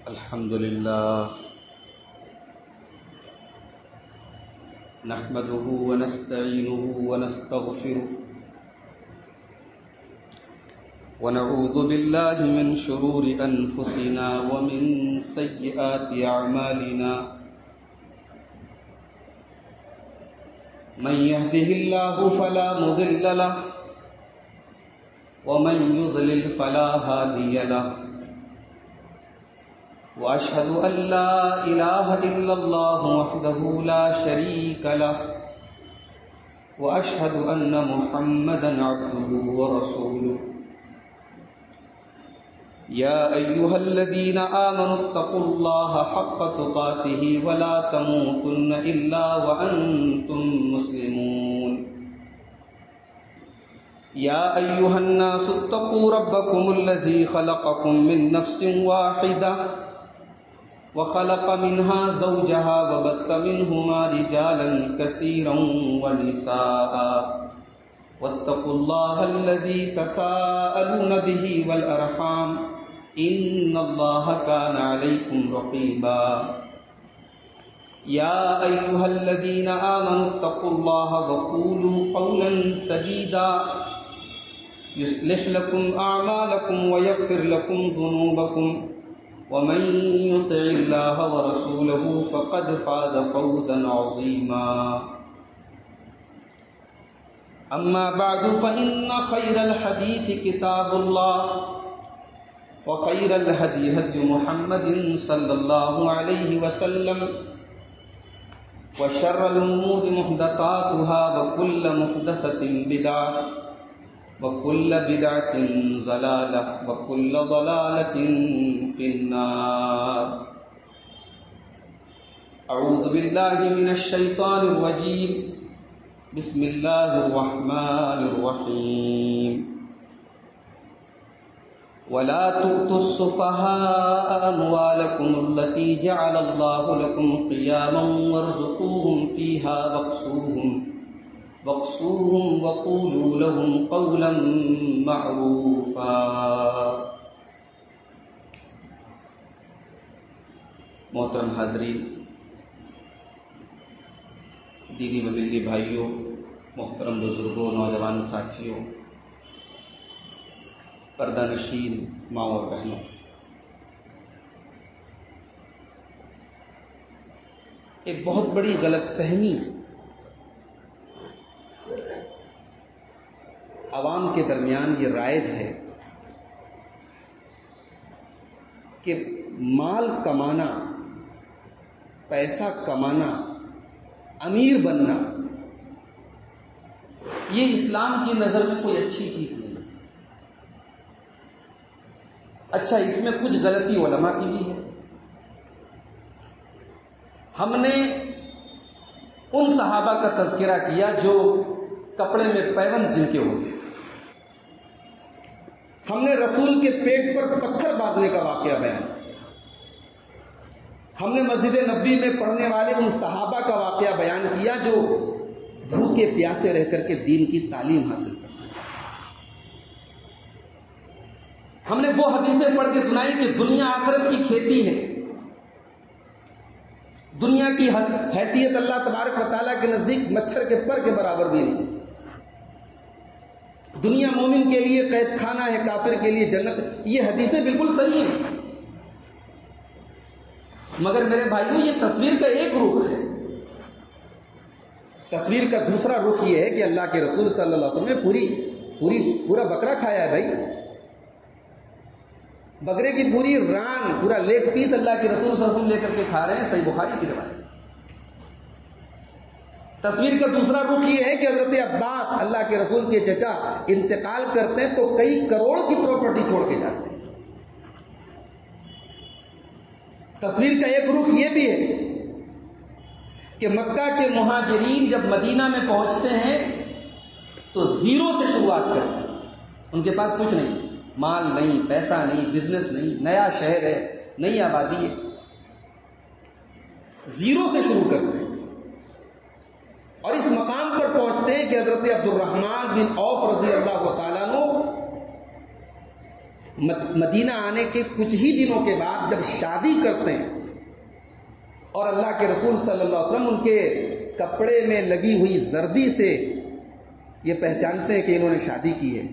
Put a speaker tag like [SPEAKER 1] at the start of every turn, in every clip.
[SPEAKER 1] الحمد لله نحمده ونستعينه ونستغفره ونعوذ بالله من شرور أنفسنا ومن سيئات أعمالنا من يهده الله فلا مضل له ومن يضلل فلا هادي له وأشهد أن لا إله إلا الله وحده لا شريك له وأشهد أن محمدا عبده ورسوله يا أيها الذين آمنوا اتقوا الله حق تقاته ولا تموتن إلا وأنتم مسلمون يا أيها الناس اتقوا ربكم الذي خلقكم من نفس واحدة وخلق منها زوجها وبث منهما رجالا كثيرا ونساء واتقوا الله الذي تساءلون به والأرحام إن الله كان عليكم رقيبا يا أيها الذين آمنوا اتقوا الله وقولوا قولا سديدا يصلح لكم أعمالكم ويغفر لكم ذنوبكم ومن يطع الله ورسوله فقد فاز فوزا عظيما أما بعد فإن خير الحديث كتاب الله وخير الهدي هدي محمد صلى الله عليه وسلم وشر الأمور محدثاتها وكل محدثة بدعة وكل بدعة ضلالة وكل ضلالة في النار أعوذ بالله من الشيطان الرجيم بسم الله الرحمن الرحيم ولا تؤتوا السفهاء أموالكم التي جعل الله لكم قياما وارزقوهم فيها واقصوهم وقولوا لهم قولا معروفا. محترم حاضرین، دیدی و ملی بھائیوں، محترم بزرگوں، نوجوان ساتھیوں، پردہ نشین ماں اور بہنوں، ایک بہت بڑی غلط فہمی عوام کے درمیان یہ رائج ہے کہ مال کمانا، پیسہ کمانا، امیر بننا یہ اسلام کی نظر میں کوئی اچھی چیز نہیں ہے. اچھا، اس میں کچھ غلطی علماء کی بھی ہے. ہم نے ان صحابہ کا تذکرہ کیا جو کپڑے میں پیوند جن کے ہوتے تھے. ہم نے رسول کے پیٹ پر پتھر باندھنے کا واقعہ بیان کیا. ہم نے مسجد نبوی میں پڑھنے والے ان صحابہ کا واقعہ بیان کیا جو بھوکے پیاسے رہ کر کے دین کی تعلیم حاصل کرتے ہیں. ہم نے وہ حدیثیں پڑھ کے سنائی کہ دنیا آخرت کی کھیتی ہے. دنیا کی حیثیت اللہ تبارک و تعالیٰ کے نزدیک مچھر کے پر کے برابر بھی نہیں. دنیا مومن کے لیے قید خانہ ہے، کافر کے لیے جنت. یہ حدیثیں بالکل صحیح ہیں، مگر میرے بھائیوں یہ تصویر کا ایک رخ ہے. تصویر کا دوسرا رخ یہ ہے کہ اللہ کے رسول صلی اللہ علیہ وسلم نے پورا بکرا کھایا ہے. بھائی، بکرے کی پوری ران، پورا لیگ پیس اللہ کے رسول صلی اللہ علیہ وسلم لے کر کے کھا رہے ہیں. صحیح بخاری کی روایت. تصویر کا دوسرا رخ یہ ہے کہ حضرت عباس اللہ کے رسول کے چچا انتقال کرتے ہیں تو کئی کروڑ کی پراپرٹی چھوڑ کے جاتے ہیں. تصویر کا ایک رخ یہ بھی ہے کہ مکہ کے مہاجرین جب مدینہ میں پہنچتے ہیں تو زیرو سے شروعات کرتے ہیں. ان کے پاس کچھ نہیں، مال نہیں، پیسہ نہیں، بزنس نہیں، نیا شہر ہے، نئی آبادی ہے. زیرو سے شروع کرتے ہیں اور اس مقام پر پہنچتے ہیں کہ حضرت عبد الرحمن بن عوف رضی اللہ تعالیٰ عنہ مدینہ آنے کے کچھ ہی دنوں کے بعد جب شادی کرتے ہیں اور اللہ کے رسول صلی اللہ علیہ وسلم ان کے کپڑے میں لگی ہوئی زردی سے یہ پہچانتے ہیں کہ انہوں نے شادی کی ہے،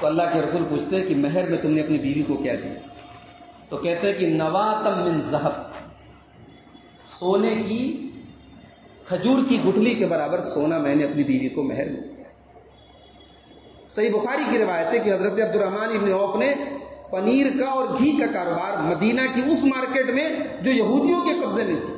[SPEAKER 1] تو اللہ کے رسول پوچھتے ہیں کہ مہر میں تم نے اپنی بیوی کو کیا دیا؟ تو کہتے ہیں کہ نواتم من ذہب، سونے کی کھجور کی گٹھلی کے برابر سونا میں نے اپنی بیوی کو مہر میں دیا۔ صحیح بخاری کی روایت ہے کہ حضرت عبد الرحمن ابن عوف نے پنیر کا اور گھی کا کاروبار مدینہ کی اس مارکیٹ میں جو یہودیوں کے قبضے میں تھی،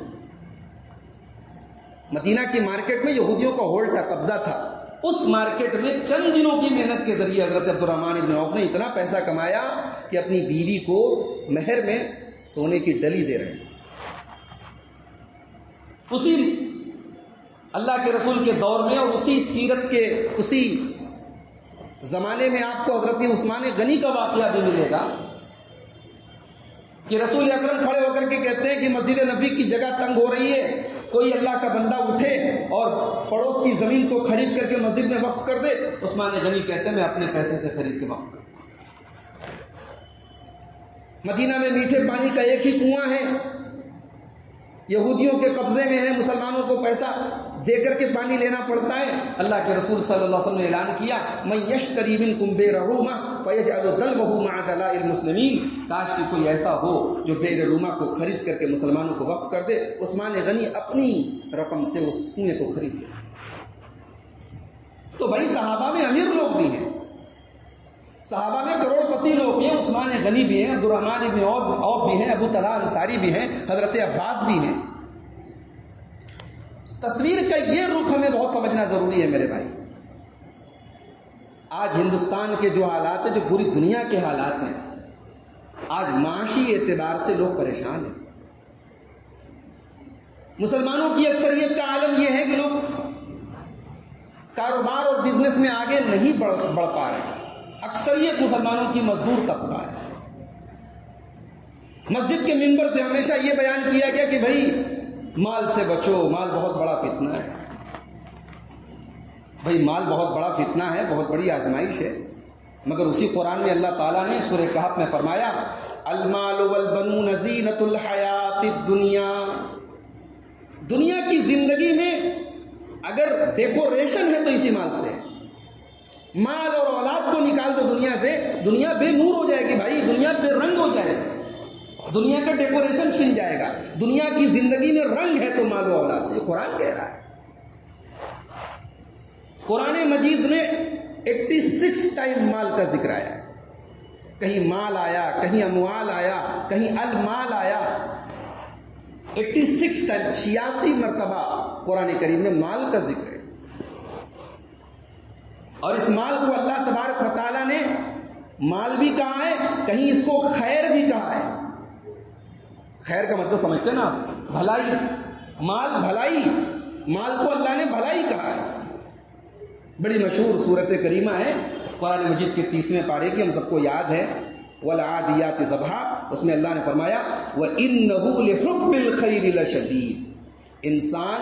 [SPEAKER 1] مدینہ کی مارکیٹ میں یہودیوں کا ہولڈ تھا، قبضہ تھا، اس مارکیٹ میں چند دنوں کی محنت کے ذریعے حضرت عبد الرحمن ابن عوف نے اتنا پیسہ کمایا کہ اپنی بیوی کو مہر میں سونے کی ڈلی دے رہے ہیں۔ اسی اللہ کے رسول کے دور میں اور اسی سیرت کے اسی زمانے میں آپ کو حضرت عثمان غنی کا واقعہ بھی ملے گا کہ رسول اکرم کھڑے ہو کر کے کہتے ہیں کہ مسجد نبوی کی جگہ تنگ ہو رہی ہے، کوئی اللہ کا بندہ اٹھے اور پڑوس کی زمین کو خرید کر کے مسجد میں وقف کر دے۔ عثمان غنی کہتے ہیں میں اپنے پیسے سے خرید کے وقف کروں۔ مدینہ میں میٹھے پانی کا ایک ہی کنواں ہے، یہودیوں کے قبضے میں ہے، مسلمانوں کو پیسہ دے کر کے پانی لینا پڑتا ہے۔ اللہ کے رسول صلی اللہ علیہ وسلم نے اعلان کیا من یشتری منکم بئر رومہ فیجعل دلوہ مع دلاء المسلمین، کاش کہ کوئی ایسا ہو جو بئر رومہ کو خرید کر کے مسلمانوں کو وقف کر دے۔ عثمان غنی اپنی رقم سے اس کنویں کو خرید لیا۔ تو بھائی صحابہ میں امیر لوگ بھی ہیں، صحابہ میں کروڑ پتی لوگ بھی ہیں، عثمان غنی بھی ہیں، عبد الرحمن ابن عوف بھی ہیں، ابو طلحہ انصاری بھی ہیں، حضرت عباس بھی ہیں۔ تصویر کا یہ رخ ہمیں بہت سمجھنا ضروری ہے میرے بھائی۔ آج ہندوستان کے جو حالات ہیں، جو پوری دنیا کے حالات ہیں، آج معاشی اعتبار سے لوگ پریشان ہیں۔ مسلمانوں کی اکثریت کا عالم یہ ہے کہ لوگ کاروبار اور بزنس میں آگے نہیں بڑھ پا رہے۔ اکثریت مسلمانوں کی مزدور طبقہ ہے۔ مسجد کے منبر سے ہمیشہ یہ بیان کیا گیا کہ بھائی مال سے بچو، مال بہت بڑا فتنہ ہے۔ بھائی مال بہت بڑا فتنہ ہے، بہت بڑی آزمائش ہے، مگر اسی قرآن میں اللہ تعالیٰ نے سورہ کہف میں فرمایا المال والبنون زینۃ الحیات الدنیا، دنیا کی زندگی میں اگر ڈیکوریشن ہے تو اسی مال سے۔ مال اور اولاد کو نکال دو دنیا سے، دنیا بے نور ہو جائے گی بھائی، دنیا بے رنگ ہو جائے گی، دنیا کا ڈیکوریشن چھن جائے گا۔ دنیا کی زندگی میں رنگ ہے تو مال و اولاد سے، یہ قرآن کہہ رہا ہے۔ قرآن مجید نے 86 ٹائم مال کا ذکر آیا ہے، کہیں مال آیا، کہیں اموال آیا، کہیں المال آیا، 86 ٹائم 86 مرتبہ قرآن کریم میں مال کا ذکر ہے۔ اور اس مال کو اللہ تبارک و تعالیٰ نے مال بھی کہا ہے، کہیں اس کو خیر بھی کہا ہے۔ خیر کا مطلب سمجھتے ہیں نا آپ، بھلائی، مال بھلائی، مال کو اللہ نے بھلائی کہا ہے۔ بڑی مشہور سورت کریمہ ہے قرآن مجید کے 30ویں پارے کی، ہم سب کو یاد ہے، والعادیات ضبحا، اس میں اللہ نے فرمایا وَإِنَّهُ لِحُبِّ الْخَيْرِ لَشَدِيدٌ، انسان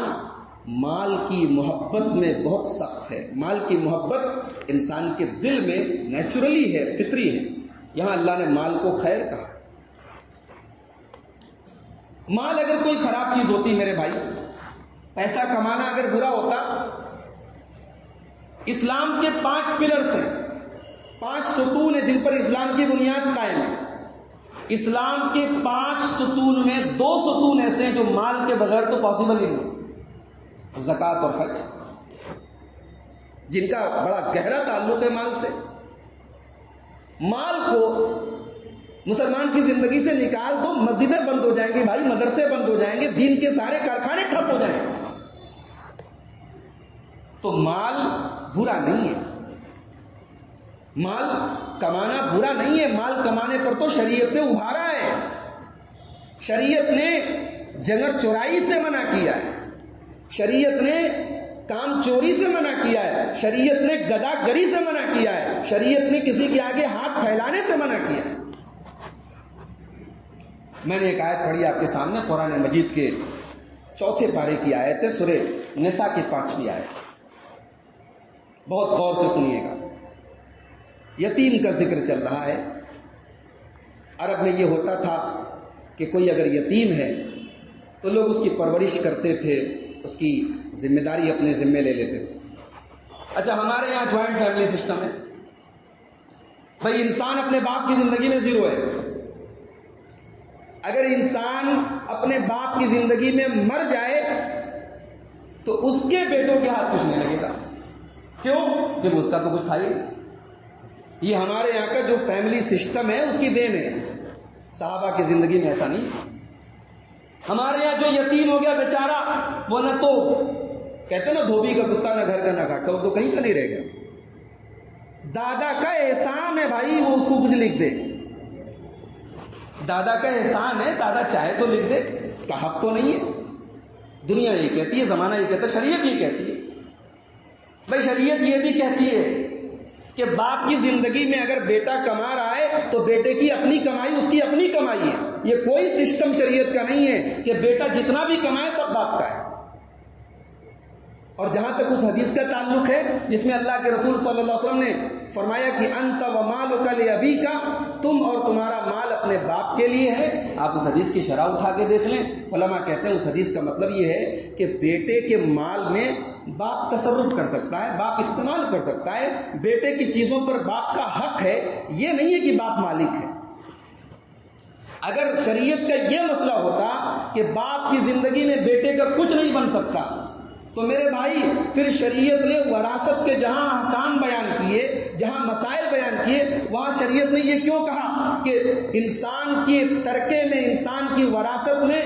[SPEAKER 1] مال کی محبت میں بہت سخت ہے۔ مال کی محبت انسان کے دل میں نیچرلی ہے، فطری ہے، یہاں اللہ نے مال کو خیر کہا۔ مال اگر کوئی خراب چیز ہوتی میرے بھائی، پیسہ کمانا اگر برا ہوتا، اسلام کے 5 پلرز ہیں، 5 ستون ہیں جن پر اسلام کی بنیاد قائم ہے۔ اسلام کے 5 ستون میں 2 ستون ایسے ہیں جو مال کے بغیر تو پاسبل ہی نہیں، زکوٰۃ اور حج، جن کا بڑا گہرا تعلق ہے مال سے۔ مال کو مسلمان کی زندگی سے نکال دو، مسجدیں بند ہو جائیں گی بھائی، مدرسے بند ہو جائیں گے، دین کے سارے کارخانے ٹھپ ہو جائیں گے۔ تو مال برا نہیں ہے، مال کمانا برا نہیں ہے، مال کمانے پر تو شریعت نے ابھارا ہے۔ شریعت نے جنگر چورائی سے منع کیا ہے، شریعت نے کام چوری سے منع کیا ہے، شریعت نے گدا گری سے منع کیا ہے، شریعت نے کسی کے آگے ہاتھ پھیلانے سے منع کیا ہے۔ میں نے ایک آیت پڑھی آپ کے سامنے، قرآن مجید کے 4 پارے کی آیت ہے، سورہ نساء کی 5ویں آیت، بہت غور سے سنیے گا۔ یتیم کا ذکر چل رہا ہے. عرب میں یہ ہوتا تھا کہ کوئی اگر یتیم ہے تو لوگ اس کی پرورش کرتے تھے, اس کی ذمہ داری اپنے ذمے لے لیتے تھے. اچھا, ہمارے یہاں جوائنٹ فیملی سسٹم ہے. بھائی انسان اپنے باپ کی زندگی میں زیرو ہے. اگر انسان اپنے باپ کی زندگی میں مر جائے تو اس کے بیٹوں کے ہاتھ کچھ نہیں لگے گا. کیوں؟ جب اس کا تو کچھ تھا ہی. یہ ہمارے یہاں کا جو فیملی سسٹم ہے اس کی دین ہے. صحابہ کی زندگی میں ایسا نہیں. ہمارے یہاں جو یتیم ہو گیا بیچارہ, وہ نہ تو کہتے نا دھوبی کا کتا, نہ گھر کا نہ گھاٹ کا, وہ تو کہیں کا نہیں رہ گیا. دادا کا احسان ہے بھائی, وہ اس کو کچھ لکھ دے. دادا کا احسان ہے, دادا چاہے تو لکھ دے, کا حق تو نہیں ہے. دنیا یہ کہتی ہے, زمانہ یہ کہتا ہے, شریعت یہ کہتی ہے. بھائی شریعت یہ بھی کہتی ہے کہ باپ کی زندگی میں اگر بیٹا کما رہا ہے تو بیٹے کی اپنی کمائی اس کی اپنی کمائی ہے. یہ کوئی سسٹم شریعت کا نہیں ہے کہ بیٹا جتنا بھی کمائے سب باپ کا ہے. اور جہاں تک اس حدیث کا تعلق ہے جس میں اللہ کے رسول صلی اللہ علیہ وسلم نے فرمایا کہ انت و مالک لابیک, تم اور تمہارا مال اپنے باپ کے لیے ہے. آپ اس حدیث کی شرح اٹھا کے دیکھ لیں. علماء کہتے ہیں اس حدیث کا مطلب یہ ہے کہ بیٹے کے مال میں باپ تصرف کر سکتا ہے, باپ استعمال کر سکتا ہے. بیٹے کی چیزوں پر باپ کا حق ہے, یہ نہیں ہے کہ باپ مالک ہے. اگر شریعت کا یہ مسئلہ ہوتا کہ باپ کی زندگی میں بیٹے کا کچھ نہیں بن سکتا تو میرے بھائی پھر شریعت نے وراثت کے جہاں احکام بیان کیے, جہاں مسائل بیان کیے, وہاں شریعت نے یہ کیوں کہا کہ انسان کے ترکے میں, انسان کی وراثت میں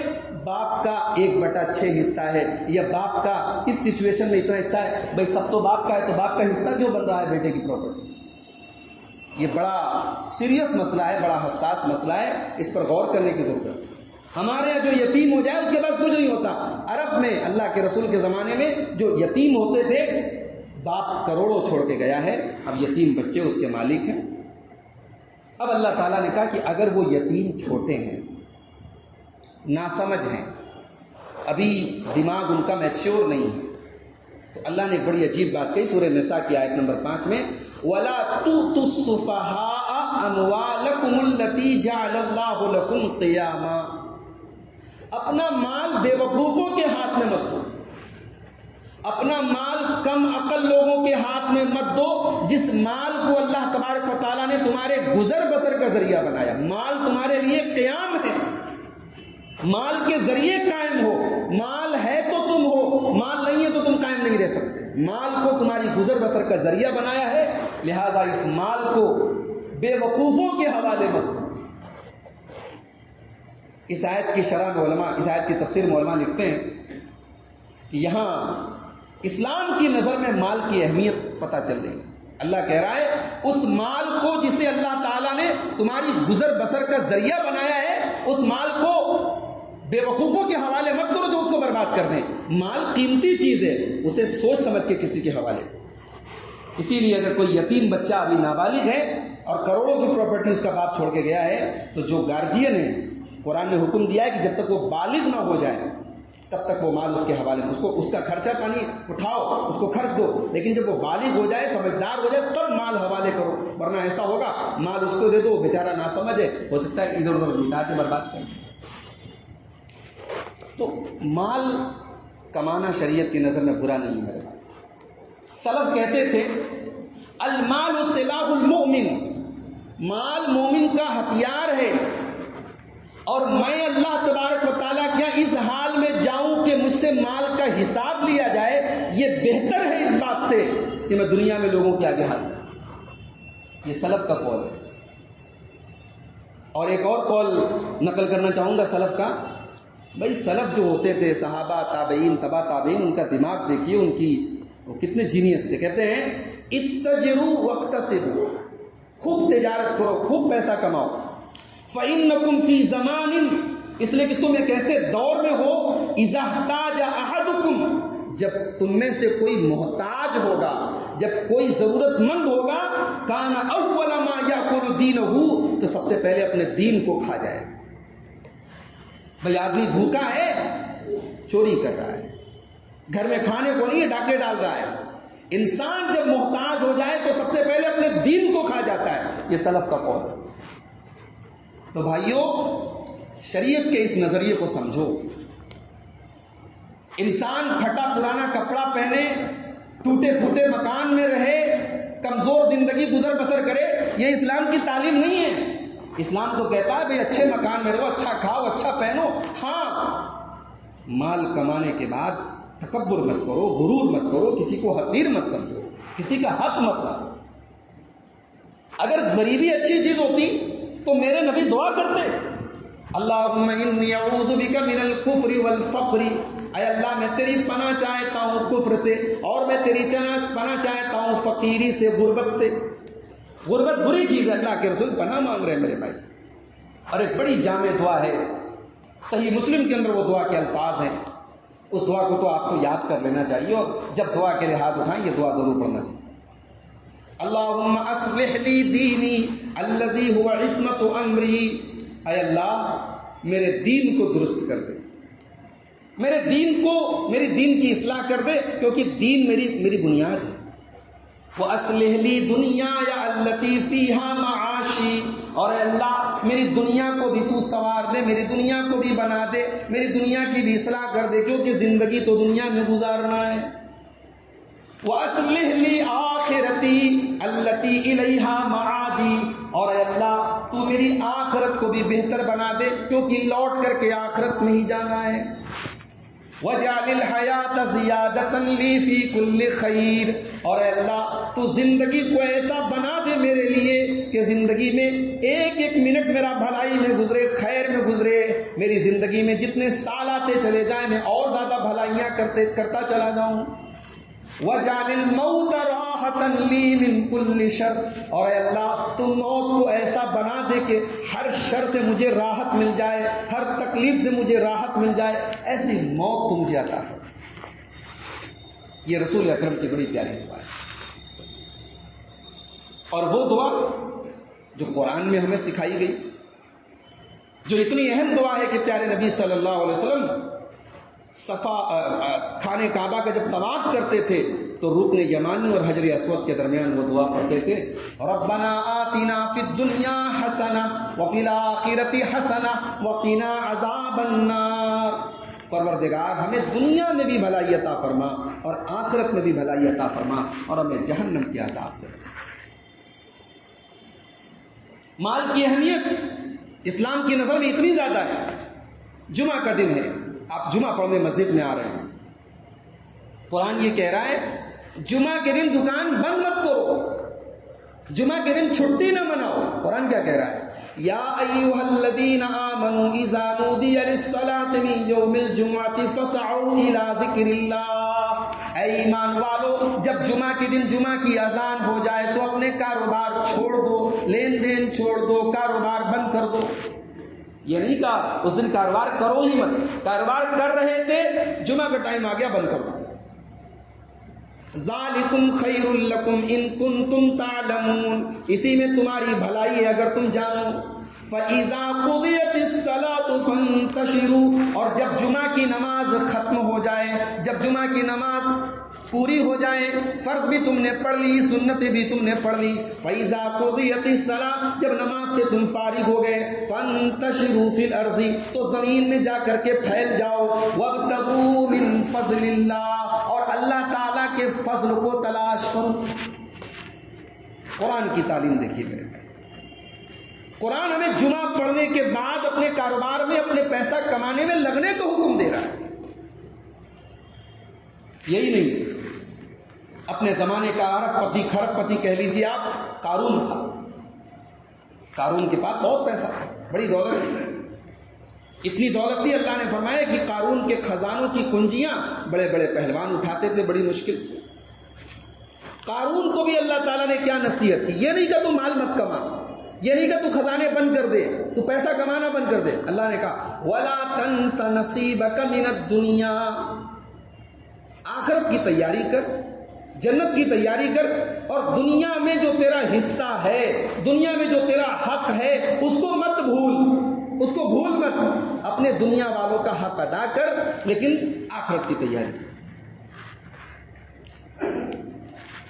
[SPEAKER 1] باپ کا 1/6 حصہ ہے, یا باپ کا اس سچویشن میں اتنا حصہ ہے. بھائی سب تو باپ کا ہے تو باپ کا حصہ کیوں بن رہا ہے بیٹے کی پراپرٹی؟ یہ بڑا سیریس مسئلہ ہے, بڑا حساس مسئلہ ہے, اس پر غور کرنے کی ضرورت ہے. ہمارے یہاں جو یتیم ہو جائے اس کے پاس کچھ نہیں ہوتا. عرب میں اللہ کے رسول کے زمانے میں جو یتیم ہوتے تھے, باپ کروڑوں چھوڑ کے گیا ہے, اب یتیم بچے اس کے مالک ہیں. اب اللہ تعالیٰ نے کہا کہ اگر وہ یتیم چھوٹے ہیں, ناسمجھ ہیں, ابھی دماغ ان کا میچور نہیں ہے, تو اللہ نے بڑی عجیب بات کہی سورہ نساء کی آیت نمبر 5 میں, وَلَا تُؤْتُوا السُّفَهَاءَ أَمْوَالَكُمُ الَّتِي جَعَلَ اللَّهُ لَكُمْ قِيَامًا. اپنا مال بے وقوفوں کے ہاتھ میں مت دو, اپنا مال کم عقل لوگوں کے ہاتھ میں مت دو, جس مال کو اللہ تبارک و تعالیٰ نے تمہارے گزر بسر کا ذریعہ بنایا. مال تمہارے لیے قیام ہے, مال کے ذریعے قائم ہو. مال ہے تو تم ہو, مال نہیں ہے تو تم قائم نہیں رہ سکتے. مال کو تمہاری گزر بسر کا ذریعہ بنایا ہے, لہذا اس مال کو بے وقوفوں کے حوالے مت دو. اس آیت کی شرح میں علماء, اس آیت کی تفسیر میں علماء لکھتے ہیں کہ یہاں اسلام کی نظر میں مال کی اہمیت پتہ چل رہی ہے. اللہ کہہ رہا ہے اس مال کو جسے اللہ تعالیٰ نے تمہاری گزر بسر کا ذریعہ بنایا ہے, اس مال کو بے وقوفوں کے حوالے مت کرو جو اس کو برباد کر دیں. مال قیمتی چیز ہے, اسے سوچ سمجھ کے کسی کے حوالے. اسی لیے اگر کوئی یتیم بچہ ابھی نابالغ ہے اور کروڑوں کی پراپرٹی اس کا باپ چھوڑ کے گیا ہے, تو جو گارجین ہے, قرآن نے حکم دیا ہے کہ جب تک وہ بالغ نہ ہو جائے تب تک وہ مال اس کے حوالے, اس کو اس کا خرچہ پانی اٹھاؤ, اس کو خرچ دو, لیکن جب وہ بالغ ہو جائے, سمجھدار ہو جائے, تب مال حوالے کرو. ورنہ ایسا ہوگا مال اس کو دے دو, بیچارہ نہ سمجھے, ہو سکتا ہے ادھر ادھر لٹا کے برباد کرے. تو مال کمانا شریعت کی نظر میں برا نہیں ہے. سلف کہتے تھے المال سلاح المؤمن, مال مومن کا ہتھیار ہے, اور میں اللہ تبارک و تعالیٰ کیا اس حال میں جاؤں کہ مجھ سے مال کا حساب لیا جائے, یہ بہتر ہے اس بات سے کہ میں دنیا میں لوگوں کے آگے ہاتھ. یہ سلف کا قول ہے. اور ایک اور قول نقل کرنا چاہوں گا سلف کا. بھائی سلف جو ہوتے تھے, صحابہ, تابعین, تبا تابعین, ان کا دماغ دیکھیے, ان کی وہ کتنے جینیس تھے. کہتے ہیں اتجروا واکتسبوا, خوب تجارت کرو, خوب پیسہ کماؤ. فَإِنَّكُمْ فِي زَمَانٍ, اس لیے کہ تم ایک ایسے دور میں ہو, اِذَا احْتَاجَ أَحَدُكُمْ, جب تم میں سے کوئی محتاج ہوگا, جب کوئی ضرورت مند ہوگا, كَانَ أَوَّلَ مَا يَأْكُلُ دِينَهُ, تو سب سے پہلے اپنے دین کو کھا جائے. بھئی آدمی بھوکا ہے, چوری کر رہا ہے, گھر میں کھانے کو نہیں ہے, ڈاکے ڈال رہا ہے. انسان جب محتاج ہو جائے تو سب سے پہلے اپنے دین کو کھا جاتا ہے. یہ سلف کا قول ہے. تو بھائیوں شریعت کے اس نظریے کو سمجھو. انسان پھٹا پرانا کپڑا پہنے، ٹوٹے پھوٹے مکان میں رہے، کمزور زندگی گزر بسر کرے، یہ اسلام کی تعلیم نہیں ہے. اسلام تو کہتا ہے بھئی اچھے مکان میں رہو، اچھا کھاؤ، اچھا پہنو. ہاں مال کمانے کے بعد تکبر مت کرو، غرور مت کرو، کسی کو حقیر مت سمجھو، کسی کا حق مت مانو. اگر غریبی اچھی چیز ہوتی تو میرے نبی دعا کرتے، اللہم انی اعوذ بک من الکفر والفقر. اے اللہ میں تیری پناہ چاہتا ہوں کفر سے، اور میں تیری پناہ چاہتا ہوں فقیری سے، غربت سے. غربت بری چیز ہے، اللہ کے رسول پناہ مانگ رہے ہیں میرے بھائی. ارے بڑی جامع دعا ہے، صحیح مسلم کے اندر وہ دعا کے الفاظ ہیں. اس دعا کو تو آپ کو یاد کر لینا چاہیے، اور جب دعا کے لیے ہاتھ اٹھائیں یہ دعا ضرور پڑھنا چاہیے. اللہم اصلح لی دینی الذی هو عصمت امری. اے اللہ میرے دین کو درست کر دے، میرے دین کی اصلاح کر دے، کیونکہ دین میری بنیاد ہے. وَأَصْلِحْ لِي دُنْيَايَ الَّتِي فِيهَا مَعَاشِي. اور اے اللہ میری دنیا کو بھی تو سنوار دے، میری دنیا کو بھی بنا دے، میری دنیا کی بھی اصلاح کر دے، کیونکہ زندگی تو دنیا میں گزارنا ہے. وَأَصْلِحْ لِي آخِرَتِي الَّتِي إِلَيْهَا مَعَادِي. اور اے اللہ تو میری آخرت کو بھی بہتر بنا دے، کیونکہ لوٹ کر کے آخرت میں ہی جانا ہے. وَجَعَلِ الْحَيَاةَ زِيَادَةً لِي فِي كُلِّ خَيْرٍ. اور اے اللہ تو زندگی کو ایسا بنا دے میرے لیے کہ زندگی میں ایک ایک منٹ میرا بھلائی میں گزرے، خیر میں گزرے. میری زندگی میں جتنے سال آتے چلے جائیں میں اور زیادہ بھلائیاں کرتا چلا جاؤں. وَجَعَلِ الْمَوْتَ رَاحَةً لِّي مِن كُلِّ شَرٍ. اور اے اللہ تو موت کو ایسا بنا دے کہ ہر شر سے مجھے راحت مل جائے، ہر تکلیف سے مجھے راحت مل جائے، ایسی موت تو مجھے عطا کر. یہ رسول اکرم کی بڑی پیاری دعا ہے، اور وہ دعا جو قرآن میں ہمیں سکھائی گئی، جو اتنی اہم دعا ہے کہ پیارے نبی صلی اللہ علیہ وسلم خانہ کعبہ کا جب طواف کرتے تھے تو رکن یمانی اور حجر اسود کے درمیان وہ دعا پڑھتے تھے، ربنا آتنا فی الدنیا حسنہ وفی الآخرۃ حسنہ وقنا عذاب النار. پروردگار ہمیں دنیا میں بھی بھلائی عطا فرما اور آخرت میں بھی بھلائی عطا فرما، اور ہمیں جہنم کے عذاب سے بچا. مال کی اہمیت اسلام کی نظر میں اتنی زیادہ ہے. جمعہ کا دن ہے، آپ جمعہ پڑھنے مسجد میں آ رہے ہیں، قرآن یہ کہہ رہا ہے جمعہ کے دن دکان بند مت کرو، جمعہ کے دن چھٹی نہ مناؤ. قرآن کیا کہہ رہا ہے؟ یا ایھا الذین آمنوا اذا نودی للصلاۃ من یوم الجمعۃ فاسعوا الی ذکر اللہ. اے ایمان والو جب جمعہ کے دن جمعہ کی اذان ہو جائے تو اپنے کاروبار چھوڑ دو، لین دین چھوڑ دو، کاروبار بند کر دو. یہ نہیں کہا اس دن کاروبار کرو ہی مت، کاروبار کر رہے تھے، جمعہ کا ٹائم آ گیا بند کر دو. ذالکم خیر لکم ان کنتم تعلمون. اسی میں تمہاری بھلائی ہے اگر تم جانو. فاذا قضیت الصلاۃ فانتشروا. اور جب جمعہ کی نماز ختم ہو جائے، جب جمعہ کی نماز پوری ہو جائے، فرض بھی تم نے پڑھ لی، سنتیں بھی تم نے پڑھ لی. فاذا قضیت الصلاۃ. جب نماز سے تم فارغ ہو گئے، فانتشروا فی الارض. تو زمین میں جا کر کے پھیل جاؤ. وابتغوا من فضل اللہ. اور اللہ تعالیٰ کے فضل کو تلاش کرو. قرآن کی تعلیم دیکھیے میرے بھائی. قرآن ہمیں جمعہ پڑھنے کے بعد اپنے کاروبار میں اپنے پیسہ کمانے میں لگنے کا حکم دے رہا ہے. یہی نہیں، اپنے زمانے کا ارب پتی کھرب پتی کہہ لیجیے آپ، قارون تھا. قارون کے پاس بہت پیسہ تھا، بڑی دولت تھی. اتنی دولت تھی اللہ نے فرمایا کہ قارون کے خزانوں کی کنجیاں بڑے بڑے پہلوان اٹھاتے تھے بڑی مشکل سے. قارون کو بھی اللہ تعالیٰ نے کیا نصیحت کی؟ یہ نہیں کہ تو مال مت کما، یہ نہیں کہ تو خزانے بند کر دے، تو پیسہ کمانا بند کر دے. اللہ نے کہا وَلَا تَنْسَ نَصِيبَكَ مِنَ الدُّنْيَا. آخرت کی تیاری کر، جنت کی تیاری کر، اور دنیا میں جو تیرا حصہ ہے، دنیا میں جو تیرا حق ہے اس کو مت بھول، اس کو بھول مت. اپنے دنیا والوں کا حق ادا کر، لیکن آخرت کی تیاری.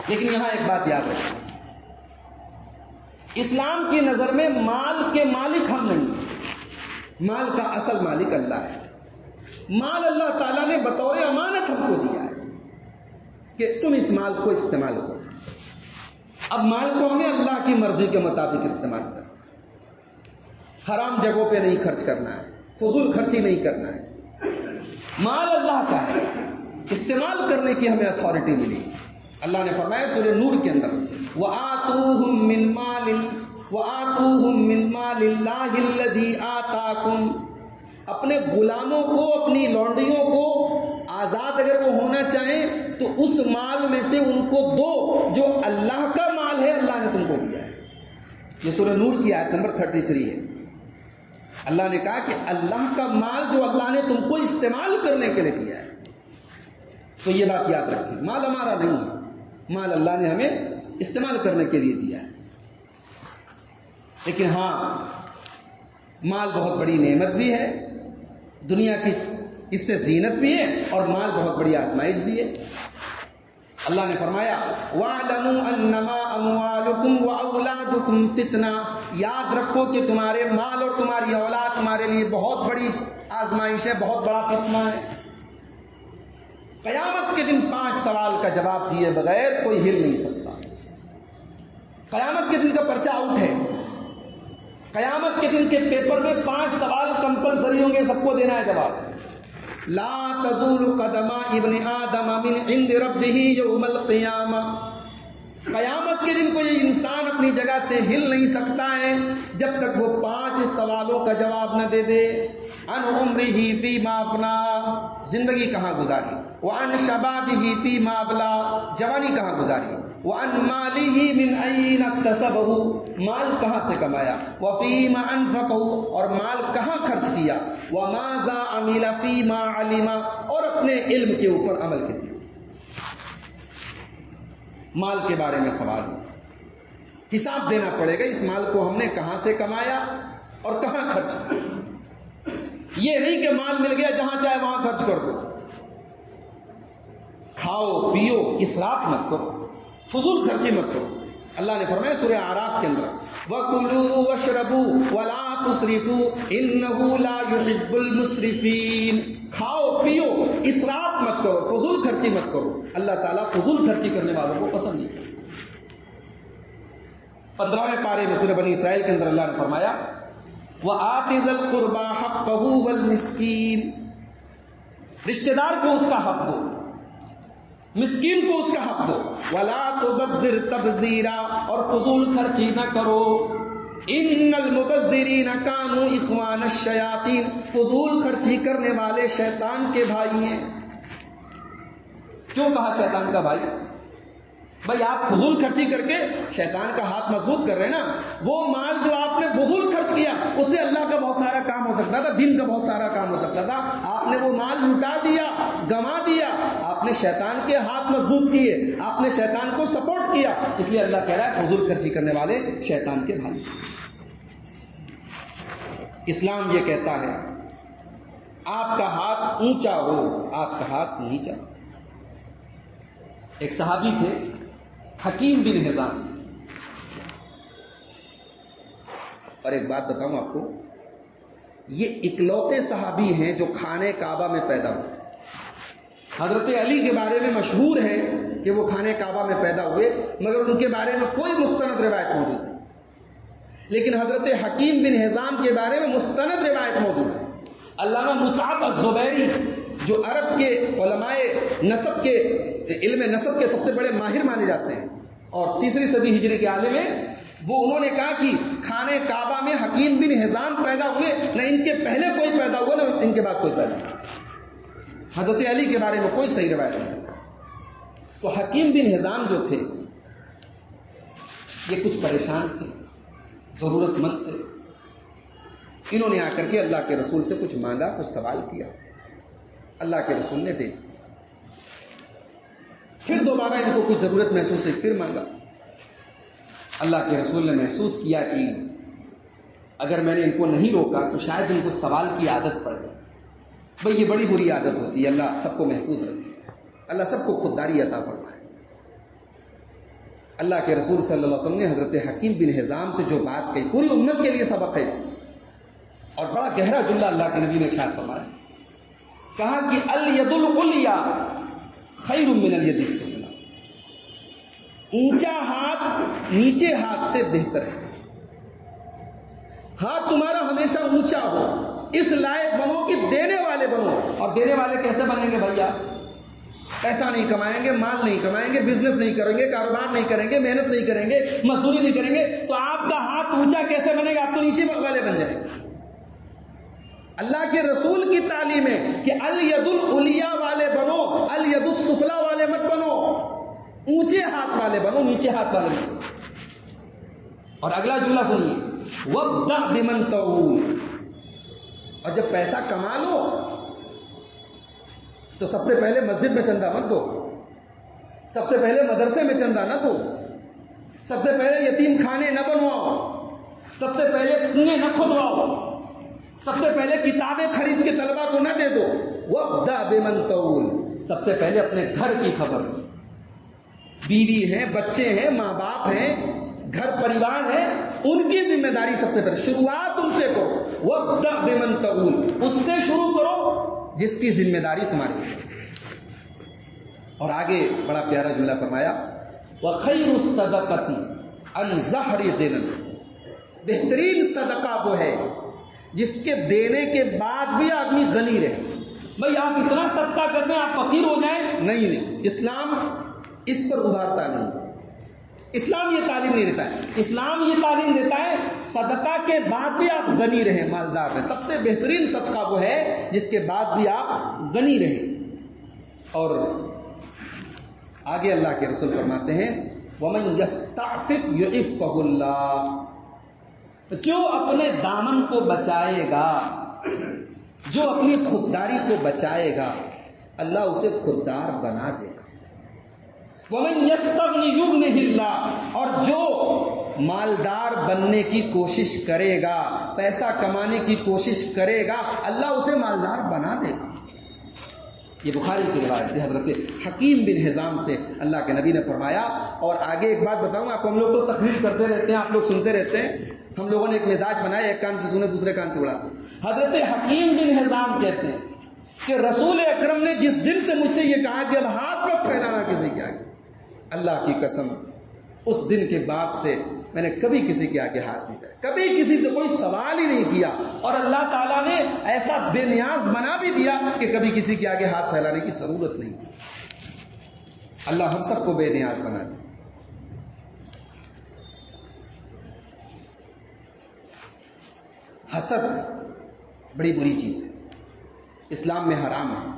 [SPEAKER 1] لیکن یہاں ایک بات یاد رکھیں، اسلام کی نظر میں مال کے مالک ہم نہیں ہیں، مال کا اصل مالک اللہ ہے۔ مال اللہ تعالیٰ نے بطور امانت ہم کو دیا ہے کہ تم اس مال کو استعمال کرو۔ اب مال کو ہمیں اللہ کی مرضی کے مطابق استعمال کرنا، حرام جگہوں پہ نہیں خرچ کرنا ہے، فضول خرچی نہیں کرنا ہے۔ مال اللہ کا ہے، استعمال کرنے کی ہمیں اتھارٹی ملی۔ اللہ نے فرمایا سورہ نور کے اندر وَآتُوهُم مِّن مَالِ اللَّهِ الَّذِي آتَاكُمْ، اپنے غلاموں کو، اپنی لونڈیوں کو آزاد اگر وہ ہونا چاہیں تو اس مال میں سے ان کو دو جو اللہ کا مال ہے، اللہ نے تم کو دیا ہے۔ یہ سورہ نور کی آیت نمبر 33 ہے۔ اللہ نے کہا کہ اللہ کا مال جو اللہ نے تم کو استعمال کرنے کے لیے دیا ہے، تو یہ بات یاد رکھیں، مال ہمارا نہیں ہے، مال اللہ نے ہمیں استعمال کرنے کے لیے دیا ہے۔ لیکن ہاں، مال بہت بڑی نعمت بھی ہے، دنیا کی اس سے زینت بھی ہے، اور مال بہت بڑی آزمائش بھی ہے۔ اللہ نے فرمایا وَاعْلَمُوا أَنَّمَا أَمْوَالُكُمْ وَأَوْلَادُكُمْ فِتْنَةٌ، یاد رکھو کہ تمہارے مال اور تمہاری اولاد تمہارے لیے بہت بڑی آزمائش ہے، بہت بڑا فتنہ ہے۔ قیامت کے دن 5 سوال کا جواب دیے بغیر کوئی ہل نہیں سکتا۔ قیامت کے دن کا پرچہ آؤٹ ہے، قیامت کے دن کے پیپر میں 5 سوال کمپلسری ہوں گے، سب کو دینا ہے جواب۔ لا تزول قدم ابن آدم من عند ربه یوم القیامہ، قیامت کے دن کوئی انسان اپنی جگہ سے ہل نہیں سکتا ہے جب تک وہ 5 سوالوں کا جواب نہ دے دے۔ عن عمرہ فیما افنا، زندگی کہاں گزاری، وعن شبابہ فیما ابلا، جوانی کہاں گزاری، وعن مالہ من این اکتسبہ، مال کہاں سے کمایا، وفیما انفقہ، اور مال کہاں خرچ کیا، وماذا عمل فیما علم، اور اپنے علم کے اوپر عمل کیا۔ مال کے بارے میں سوال حساب دینا پڑے گا، اس مال کو ہم نے کہاں سے کمایا اور کہاں خرچ کیا۔ یہ نہیں کہ مال مل گیا جہاں چاہے وہاں خرچ کر دو، کھاؤ پیو، اسراف مت کرو، فضول خرچی مت کرو۔ اللہ نے فرمایا سورہ اعراف کے اندر وَكُلُوا وَاشْرَبُوا وَلَا تُسْرِفُوا إِنَّهُ لَا يُحِبُّ الْمُسْرِفِينَ، کھاؤ پیو، اسراف مت کرو، فضول خرچی مت کرو، اللہ تعالیٰ فضول خرچی کرنے والوں کو پسند نہیں کرتا۔ 15ویں پارے میں سورہ بنی اسرائیل کے اندر اللہ نے فرمایا وَآتِ ذِي الْقُرْبَى حَقَّهُ وَالْمِسْكِينَ، رشتہ دار کو اس کا حق دو، مسکین کو اس کا حق دو، وَلَا تُبَذِّرْ تَبْذِيرًا، اور فضول خرچی نہ کرو، إِنَّ الْمُبَذِّرِينَ كَانُوا إِخْوَانَ الشَّيَاطِينَ، فضول خرچی کرنے والے شیطان کے بھائی ہیں۔ کیوں کہا شیطان کا بھائی؟ بھائی آپ فضول خرچی کر کے شیطان کا ہاتھ مضبوط کر رہے ہیں نا، وہ مال جو آپ نے فضول خرچ کیا اس سے اللہ کا بہت سارا کام ہو سکتا تھا، دین کا بہت سارا کام ہو سکتا تھا، آپ نے وہ مال لٹا دیا، گما دیا، آپ نے شیطان کے ہاتھ مضبوط کیے، آپ نے شیطان کو سپورٹ کیا، اس لیے اللہ کہہ رہا ہے فضول خرچی کرنے والے شیطان کے بھائی۔ اسلام یہ کہتا ہے آپ کا ہاتھ اونچا ہو، آپ کا ہاتھ نیچا۔ ایک صحابی تھے حکیم بن حزام، اور ایک بات بتاؤں آپ کو، یہ اکلوتے صحابی ہیں جو خانہ کعبہ میں پیدا ہوئے۔ حضرت علی کے بارے میں مشہور ہے کہ وہ خانہ کعبہ میں پیدا ہوئے، مگر ان کے بارے میں کوئی مستند روایت موجود نہیں، لیکن حضرت حکیم بن حزام کے بارے میں مستند روایت موجود ہے۔ علامہ مصعب الزبیری جو عرب کے علماء نسب کے علم نسب کے سب سے بڑے ماہر مانے جاتے ہیں اور 3 صدی ہجری کے عالم ہیں، وہ انہوں نے کہا کہ خانہ کعبہ میں حکیم بن حزام پیدا ہوئے، نہ ان کے پہلے کوئی پیدا ہوا نہ ان کے بعد کوئی پیدا ہوا۔ حضرت علی کے بارے میں کوئی صحیح روایت نہیں۔ تو حکیم بن حزام جو تھے یہ کچھ پریشان تھے، ضرورت مند تھے، انہوں نے آ کر کے اللہ کے رسول سے کچھ مانگا، کچھ سوال کیا، اللہ کے رسول نے دے دی۔ پھر دوبارہ ان کو کچھ ضرورت محسوس ہوئی، پھر مانگا، اللہ کے رسول نے محسوس کیا کہ اگر میں نے ان کو نہیں روکا تو شاید ان کو سوال کی عادت پڑ گئی۔ بھئی یہ بڑی بری عادت ہوتی ہے، اللہ سب کو محفوظ رکھے، اللہ سب کو خودداری عطا فرمائے۔ اللہ کے رسول صلی اللہ علیہ وسلم نے حضرت حکیم بن حزام سے جو بات کہی، پوری امت کے لیے سبق ہے اس میں، اور بڑا گہرا جملہ اللہ کے نبی نے ارشاد فرمایا، کہا کہ الید العلیٰ خیر من الید السفلی، اونچا ہاتھ نیچے ہاتھ سے بہتر ہے۔ ہاتھ تمہارا ہمیشہ اونچا ہو، اس لائق بنو کہ دینے والے بنو۔ اور دینے والے کیسے بنیں گے بھیا؟ پیسہ نہیں کمائیں گے، مال نہیں کمائیں گے، بزنس نہیں کریں گے، کاروبار نہیں کریں گے، محنت نہیں کریں گے، مزدوری نہیں کریں گے، تو آپ کا ہاتھ اونچا کیسے بنے گا؟ آپ تو نیچے والے بن جائیں گے۔ اللہ کے رسول کی تعلیم ہے کہ الید العلیٰ والے بنو، الید السفلی والے مت بنو، اونچے ہاتھ والے بنو، نیچے ہاتھ والے بنو۔ اور اگلا جملہ سنیے، وَابْدَأْ بِمَنْ تَعُولُ، اور جب پیسہ کما لو تو سب سے پہلے مسجد میں چندہ مت دو، سب سے پہلے مدرسے میں چندہ نہ دو، سب سے پہلے یتیم خانے نہ بنواؤ، سب سے پہلے کنویں نہ کھدواؤ، سب سے پہلے کتابیں خرید کے طلبا کو نہ دے دو۔ وَابْدَأْ بِمَنْ تَعُولُ، سب سے پہلے اپنے گھر کی خبر، بیوی ہیں، بچے ہیں، ماں باپ ہیں، گھر پریوار ہے، ان کی ذمہ داری سب سے پہلے، شروعات ان سے کرو۔ وَابْدَأْ بِمَنْ تَعُولُ، اس سے شروع کرو جس کی ذمہ داری تمہاری ہے۔ اور آگے بڑا پیارا جملہ فرمایا، وَخَيْرُ الصَّدَقَةِ عَنْ ظَهْرِ غِنًى، بہترین صدقہ وہ ہے جس کے دینے کے بعد بھی آدمی غنی رہے۔ بھئی آپ اتنا صدقہ کر دیں آپ فقیر ہو جائیں، نہیں، اسلام اس پر ابھارتا نہیں، اسلام یہ تعلیم نہیں دیتا ہے۔ اسلام یہ تعلیم دیتا ہے صدقہ کے بعد بھی آپ غنی رہیں، مالدار رہیں۔ سب سے بہترین صدقہ وہ ہے جس کے بعد بھی آپ غنی رہیں۔ اور آگے اللہ کے رسول فرماتے ہیں، وَمَنْ يَسْتَعْفِفْ يُعِفْهُ اللَّهُ، جو اپنے دامن کو بچائے گا، جو اپنی خودداری کو بچائے گا، اللہ اسے خوددار بنا دے گا۔ وَمَنْ يَسْتَغْنِ يُغْنِهِ اللَّهُ، اور جو مالدار بننے کی کوشش کرے گا، پیسہ کمانے کی کوشش کرے گا، اللہ اسے مالدار بنا دے گا۔ یہ بخاری کی روایت ہے حضرت حکیم بن حزام سے اللہ کے نبی نے فرمایا۔ اور آگے ایک بات بتاؤں آپ کو، ہم لوگ تو تقریر کرتے رہتے ہیں، آپ لوگ سنتے رہتے ہیں، ہم لوگوں نے ایک مزاج بنایا، ایک کان سے سنے دوسرے کان سے اڑاتے۔ حضرت حکیم بن حزام کہتے ہیں کہ رسول اکرم نے جس دن سے مجھ سے یہ کہا کہ اب ہاتھ مت پھیلانا کسی کے آگے، اللہ کی قسم اس دن کے بعد سے میں نے کبھی کسی کے آگے ہاتھ نہیں پھیلایا، کبھی کسی سے کوئی سوال ہی نہیں کیا، اور اللہ تعالیٰ نے ایسا بے نیاز بنا بھی دیا کہ کبھی کسی کے آگے ہاتھ پھیلانے کی ضرورت نہیں۔ اللہ ہم سب کو بے نیاز بنا دے۔ حسد بڑی بری چیز ہے، اسلام میں حرام ہے۔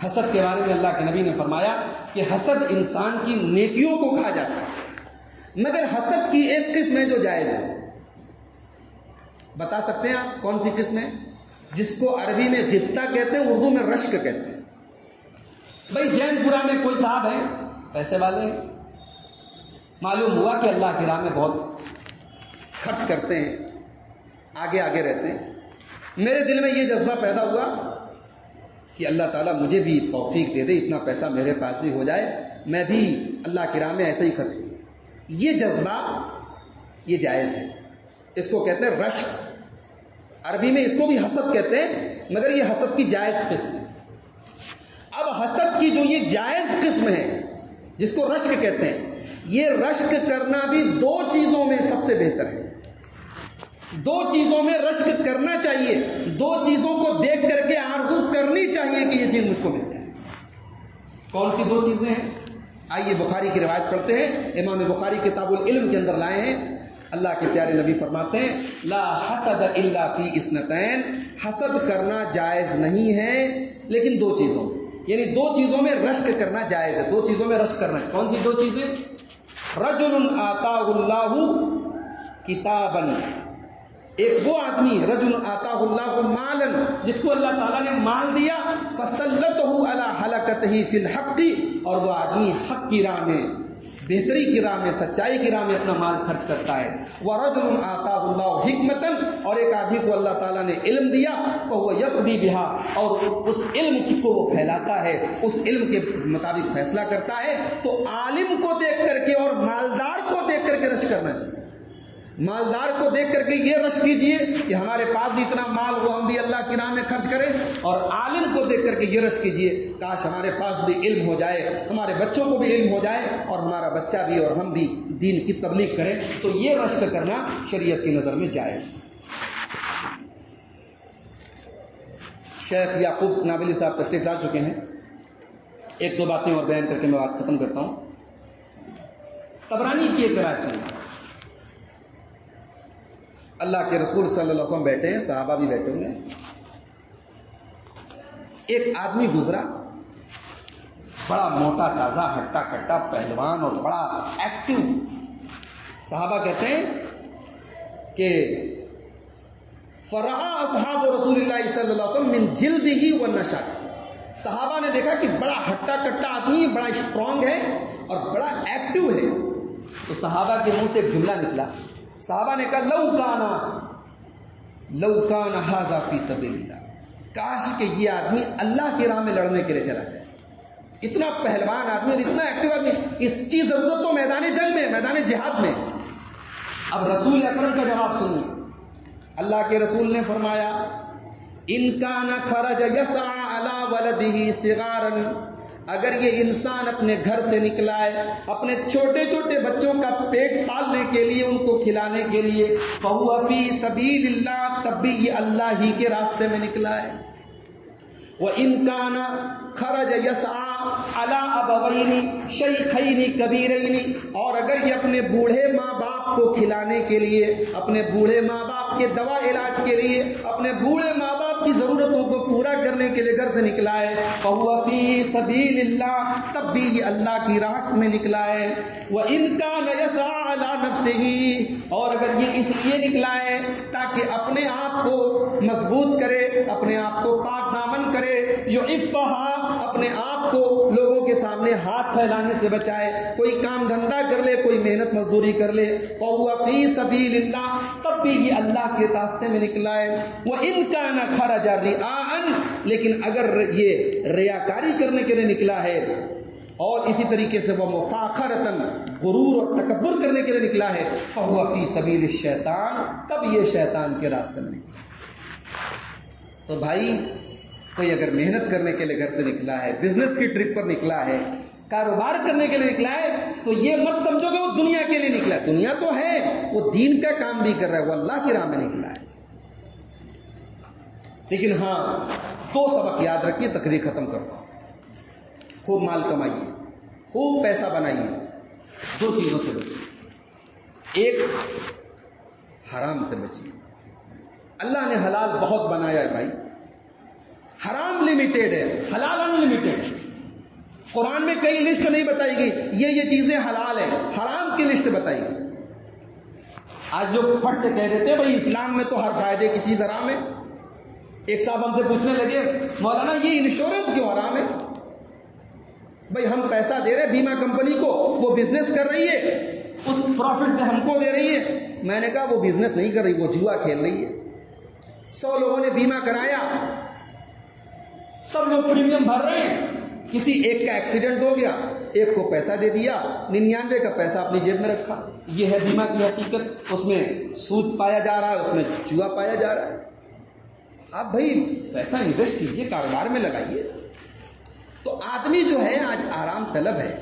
[SPEAKER 1] حسد کے بارے میں اللہ کے نبی نے فرمایا کہ حسد انسان کی نیکیوں کو کھا جاتا ہے، مگر حسد کی ایک قسم ہے جو جائز ہے۔ بتا سکتے ہیں آپ کون سی قسم ہے؟ جس کو عربی میں غبطہ کہتے ہیں، اردو میں رشک کہتے ہیں۔ بھائی جین پورا میں کوئی صاحب ہے، پیسے والے ہیں، معلوم ہوا کہ اللہ کی راہ میں بہت خرچ کرتے ہیں، آگے آگے رہتے ہیں، میرے دل میں یہ جذبہ پیدا ہوا کہ اللہ تعالیٰ مجھے بھی توفیق دے دے، اتنا پیسہ میرے پاس بھی ہو جائے، میں بھی اللہ کی راہ میں ایسے ہی خرچ کروں۔ یہ جذبہ یہ جائز ہے، اس کو کہتے ہیں رشک، عربی میں اس کو بھی حسد کہتے ہیں، مگر یہ حسد کی جائز قسم ہے۔ اب حسد کی جو یہ جائز قسم ہے جس کو رشک کہتے ہیں، یہ رشک کرنا بھی دو چیزوں میں سب سے بہتر ہے۔ دو چیزوں میں رشک کرنا چاہیے، دو چیزوں کو دیکھ کر کے آرزو کرنی چاہیے کہ یہ چیز مجھ کو مل جائے۔ کون سی دو چیزیں ہیں؟ آئیے بخاری کی روایت پڑھتے ہیں، امام بخاری کتاب العلم کے اندر لائے ہیں۔ اللہ کے پیارے نبی فرماتے ہیں، لا حسد الا فی اثنتین، حسد کرنا جائز نہیں ہے لیکن دو چیزوں میں، یعنی دو چیزوں میں رشک کرنا جائز ہے، دو چیزوں میں رشک کرنا ہے۔ کون سی دو چیزیں؟ رجل آتاہ اللہ کتابا، ایک وہ آدمی ہے رجل آتاہ اللہ مالا، جس کو اللہ تعالیٰ نے مال دیا، فسلطہ علی حلقتہ فی الحق، اور وہ آدمی حق کی راہ میں، بہتری کی راہ میں، سچائی کی راہ میں اپنا مال خرچ کرتا ہے۔ وَرَجُلٌ آتَاهُ اللَّهُ حِكْمَةً، اور ایک آدمی کو اللہ تعالیٰ نے علم دیا، فَهُوَ يَقْضِي بِهَا، اور اس علم کو وہ پھیلاتا ہے، اس علم کے مطابق فیصلہ کرتا ہے۔ تو عالم کو دیکھ کر کے اور مالدار کو کرنا چاہیے. مالدار کو دیکھ کر کے یہ رشک کیجئے کہ ہمارے پاس بھی اتنا مال ہو, ہم بھی اللہ کی راہ میں خرچ کریں. اور عالم کو دیکھ کر کے یہ رشک کیجئے کاش ہمارے پاس بھی علم ہو جائے, ہمارے بچوں کو بھی علم ہو جائے اور ہمارا بچہ بھی اور ہم بھی دین کی تبلیغ کریں. تو یہ رشک کرنا شریعت کی نظر میں جائز. شیخ یعقوب سنابلی صاحب تشریف لا چکے ہیں. ایک دو باتیں اور بیان کر کے میں بات ختم کرتا ہوں. طبرانی کی ایک روایت سنیں. اللہ کے رسول صلی اللہ علیہ وسلم بیٹھے ہیں, صحابہ بھی بیٹھے ہوئے ہیں. ایک آدمی گزرا, بڑا موٹا تازہ ہٹا کٹا پہلوان اور بڑا ایکٹیو. صحابہ کہتے ہیں کہ فرآ اصحاب رسول اللہ صلی اللہ علیہ وسلم من جلدہ ونشاط. صحابہ نے دیکھا کہ بڑا ہٹا کٹا آدمی, بڑا اسٹرانگ ہے اور بڑا ایکٹیو ہے. تو صحابہ کے منہ سے ایک جملہ نکلا. صحابہ نے کہا لو کان ھذا فی سبیل اللہ, کاش کہ یہ آدمی اللہ کی راہ میں لڑنے کے لیے چلا جائے. اتنا پہلوان آدمی اور اتنا ایکٹیو آدمی, اس کی ضرورت تو میدان جنگ میں, میدان جہاد میں. اب رسول اکرم کا جواب سنیے. اللہ کے رسول نے فرمایا ان کان خرج یسعى علی ولدہ صغارا, اگر یہ انسان اپنے گھر سے نکلا ہے اپنے چھوٹے چھوٹے بچوں کا پیٹ پالنے کے لیے, ان کو کھلانے کے لیے, فَهُوَ فِي سَبِيلِ اللَّهِ, تب بھی یہ اللہ ہی کے راستے میں نکلا ہے. وَإِن كَانَ خَرَجَ يَسْعَى عَلَىٰ أَبَوَيْنِ شَيْخَيْنِ كَبِيرَيْنِ, اور اگر یہ اپنے بوڑھے ماں باپ کو کھلانے کے لیے, اپنے بوڑھے ماں باپ کے دوا علاج کے لیے, اپنے بوڑھے ماں باپ کی ضرورتوں کو پورا کرنے کے لیے گھر سے نکلا ہے, فَهُوَ فِي سَبِيلِ اللَّهِ, تب بھی یہ اللہ کی راہ میں نکلا ہے. وَإِن كَانَ يَسْعَىٰ عَلَىٰ نَفْسِهِ, اور اگر یہ اس لیے نکلا ہے تاکہ اپنے آپ کو مضبوط کرے, اپنے آپ کو پاک دامن کرے, یعفھا, اپنے آپ کو لوگوں کے سامنے ہاتھ پھیلانے سے بچائے, کوئی کام دھندا کر لے, کوئی محنت مزدوری کر لے, فَهُوَ فِي سَبِيلِ اللَّهِ, تب بھی یہ اللہ کے راستے میں نکلا ہے. وَإِن كَانَ خَرَجَ رِئَاءً, لیکن اگر یہ ریاکاری کرنے کے لیے نکلا ہے اور اسی طریقے سے وہ مفاخرتاً, غرور اور تکبر کرنے کے لیے نکلا ہے, فَهُوَ فِي سَبِيلِ الشَّيْطَانِ, تب یہ شیطان کے راستے میں نکلا. تو بھائی کوئی اگر محنت کرنے کے لیے گھر سے نکلا ہے, بزنس کی ٹرپ پر نکلا ہے, کاروبار کرنے کے لیے نکلا ہے, تو یہ مت سمجھو کہ وہ دنیا کے لیے نکلا ہے. دنیا تو ہے, وہ دین کا کام بھی کر رہا ہے, وہ اللہ کی راہ میں نکلا ہے. لیکن ہاں, دو سبق یاد رکھیے, تقریر ختم کرتا ہوں. خوب مال کمائیے, خوب پیسہ بنائیے, دو چیزوں سے بچیے. ایک, حرام سے بچیے. اللہ نے حلال بہت بنایا ہے بھائی, حرام لمیٹیڈ ہے, حلال انلمیٹیڈ. قرآن میں کئی لسٹ نہیں بتائی گئی, یہ چیزیں حلال ہیں, حرام کی لسٹ بتائی گئی. آج لوگ پھٹ سے کہہ دیتے ہیں بھائی اسلام میں تو ہر فائدے کی چیز حرام ہے. ایک صاحب ہم سے پوچھنے لگے, مولانا یہ انشورنس کیوں حرام ہے؟ بھائی ہم پیسہ دے رہے بیمہ کمپنی کو, وہ بزنس کر رہی ہے, اس پروفٹ سے ہم کو دے رہی ہے. میں نے کہا وہ بزنس نہیں کر رہی, وہ جوا کھیل رہی ہے. 100 لوگوں نے بیمہ کرایا, سب لوگ پریمیم بھر رہے ہیں, کسی ایک کا ایکسیڈنٹ ہو گیا, ایک کو پیسہ دے دیا, 99 کا پیسہ اپنی جیب میں رکھا. یہ ہے بیمہ کی حقیقت. اس میں سود پایا جا رہا ہے, اس میں جوا پایا جا رہا ہے. آپ بھائی پیسہ انویسٹ کیجئے, کاروبار میں لگائیے. تو آدمی جو ہے آج آرام طلب ہے,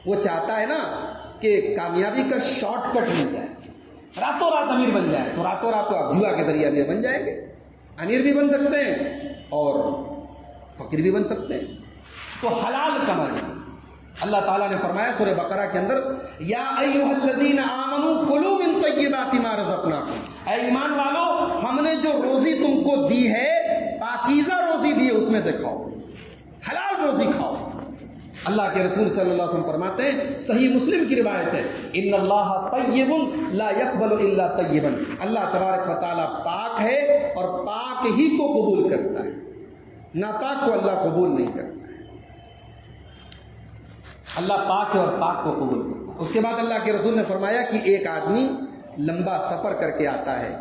[SPEAKER 1] وہ چاہتا ہے نا کہ کامیابی کا شارٹ کٹ مل جائے, راتوں رات امیر بن جائے. تو راتوں رات تو آپ جوا کے ذریعے امیر بن جائیں گے. امیر بھی بن سکتے ہیں اور فقیر بھی بن سکتے ہیں. تو حلال کمائیے. اللہ تعالیٰ نے فرمایا سورہ بقرہ کے اندر, یا ایھا الذین آمنوا کلوا من طیبات ما رزقناکم, اے ایمان والو ہم نے جو روزی تم کو دی ہے, پاکیزہ روزی دی ہے, اس میں سے کھاؤ, حلال روزی کھاؤ. اللہ کے رسول صلی اللہ علیہ وسلم فرماتے ہیں, صحیح مسلم کی روایت ہے, ان اللہ طیب لا یقبل الا طیبا, اللہ تبارک و تعالیٰ پاک ہے اور پاک ہی کو قبول کرتا ہے, ناپاک کو اللہ قبول نہیں کرتا ہے. اللہ پاک ہے اور پاک کو قبول کرتا ہے. اس کے بعد اللہ کے رسول نے فرمایا کہ ایک آدمی لمبا سفر کر کے آتا ہے,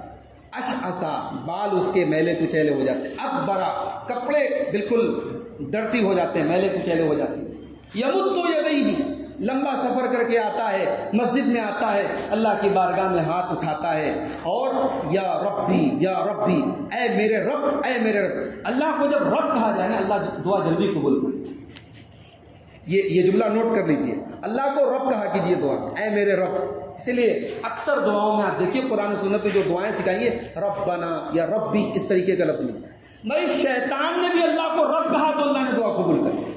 [SPEAKER 1] اشعثا, بال اس کے میلے کچیلے ہو جاتے ہیں, اکبرا, کپڑے بالکل ڈرٹی ہو جاتے ہیں, میلے کچیلے ہو جاتے ہیں, یمد یدیہ, لمبا سفر کر کے آتا ہے، مسجد میں آتا ہے، اللہ کی بارگاہ میں ہاتھ اٹھاتا ہے اور یا ربی، اے میرے رب، اے میرے رب۔ اللہ کو جب رب کہا جائے نا، اللہ دعا جلدی قبول کرے۔ یہ جملہ نوٹ کر لیجئے، اللہ کو رب کہا کیجئے دعا، اے میرے رب۔ اسی لیے اکثر دعاؤں میں آپ دیکھیے قرآن و سنت میں جو دعائیں سکھائیں گے، ربنا یا ربی، اس طریقے کا لفظ ملتا ہے۔ بھائی شیطان نے بھی اللہ کو رب کہا تو اللہ نے دعا قبول کر لی۔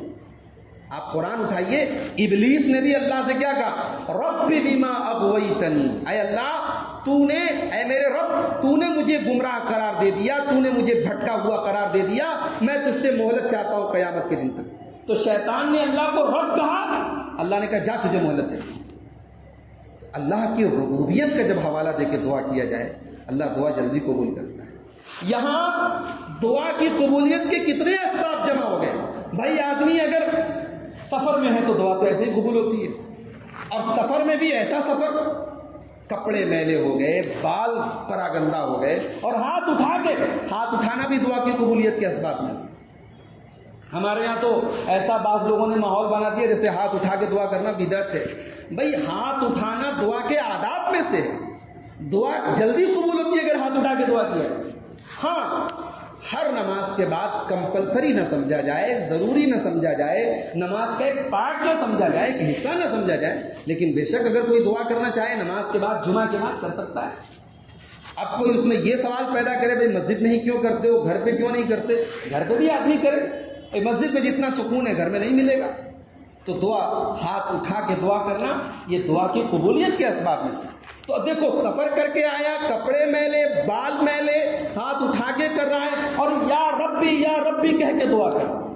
[SPEAKER 1] آپ قرآن اٹھائیے، ابلیس نے بھی اللہ سے کیا کہا؟ رب بما اغویتنی، اے اللہ تو نے، اے میرے رب تو نے مجھے گمراہ قرار دے دیا، تو نے مجھے بھٹکا ہوا قرار دے دیا، میں تجھ سے مہلت چاہتا ہوں قیامت کے دن تک۔ تو شیطان نے اللہ کو رب کہا، اللہ نے کہا جا تجھے مہلت دے۔ اللہ کی ربوبیت کا جب حوالہ دے کے دعا کیا جائے، اللہ دعا جلدی قبول کرتا ہے۔ یہاں دعا کی قبولیت کے کتنے اسباب جمع ہو گئے۔ بھائی آدمی اگر سفر میں ہے تو دعا تو ایسے ہی قبول ہوتی ہے، اور سفر میں بھی ایسا سفر، کپڑے میلے ہو گئے، بال پراگندہ ہو گئے، اور ہاتھ اٹھانا بھی دعا کی قبولیت کے اسباب میں سے۔ ہمارے یہاں تو ایسا بعض لوگوں نے ماحول بنا دیا جیسے ہاتھ اٹھا کے دعا کرنا بدعت ہے۔ بھائی ہاتھ اٹھانا دعا کے آداب میں سے ہے، دعا جلدی قبول ہوتی ہے اگر ہاتھ اٹھا کے دعا کیا جائے۔ ہاں، ہر نماز کے بعد کمپلسری نہ سمجھا جائے، ضروری نہ سمجھا جائے، نماز کا ایک پارٹ نہ سمجھا جائے، ایک حصہ نہ سمجھا جائے، لیکن بے شک اگر کوئی دعا کرنا چاہے نماز کے بعد، جمعہ کے بعد کر سکتا ہے۔ اب کوئی اس میں یہ سوال پیدا کرے بھائی مسجد میں ہی کیوں کرتے ہو، گھر پہ کیوں نہیں کرتے؟ گھر پہ بھی آدمی کرے، مسجد میں جتنا سکون ہے گھر میں نہیں ملے گا۔ تو دعا، ہاتھ اٹھا کے دعا کرنا، یہ دعا کی قبولیت کے اسباب میں سے۔ تو دیکھو سفر کر کے آیا، کپڑے میلے، بال میلے، ہاتھ اٹھا کے کر رہا ہے، اور یا ربی کہہ کے دعا کر رہا ہے۔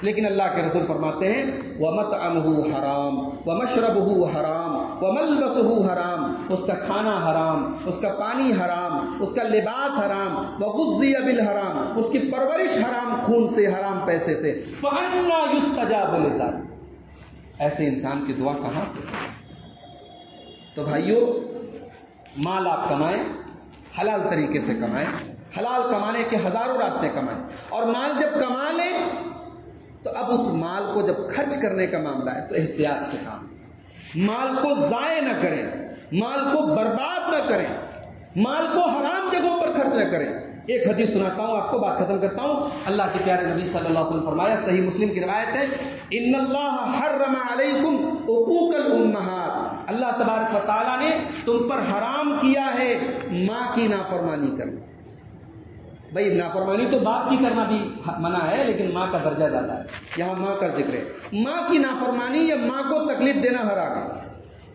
[SPEAKER 1] لیکن اللہ کے رسول فرماتے ہیں وَمَطْعَمُهُ حرام وَمَشْرَبُهُ حرام وَمَلْبَسُهُ حرام، اس کا کھانا حرام، اس کا پانی حرام، اس کا لباس حرام، وَغُذِّيَ بِالْحَرام، اس کی پرورش حرام خون سے، حرام پیسے سے، فَأَنَّىٰ يُسْتَجَابُ لِذَلِكَ، ایسے انسان کی دعا کہاں سے؟ تو بھائیو، مال آپ کمائیں، حلال طریقے سے کمائیں، حلال کمانے کے ہزاروں راستے کمائیں، اور مال جب کما لیں تو اب اس مال کو جب خرچ کرنے کا معاملہ ہے تو احتیاط سے کام، مال کو ضائع نہ کریں، مال کو برباد نہ کریں، مال کو حرام جگہوں پر خرچ نہ کریں۔ ایک حدیث سناتا ہوں آپ کو، بات ختم کرتا ہوں۔ اللہ کے پیارے نبی صلی اللہ علیہ وسلم فرمایا، صحیح مسلم کی روایت ہے، ان اللہ حرم علیکم عقوق الامہات، اللہ تبارک و تعالیٰ نے تم پر حرام کیا ہے ماں کی نافرمانی کرنا۔ بھائی نافرمانی تو باپ کی کرنا بھی منع ہے، لیکن ماں کا درجہ زیادہ ہے، یہاں ماں کا ذکر ہے۔ ماں کی نافرمانی یا ماں کو تکلیف دینا حرام ہے۔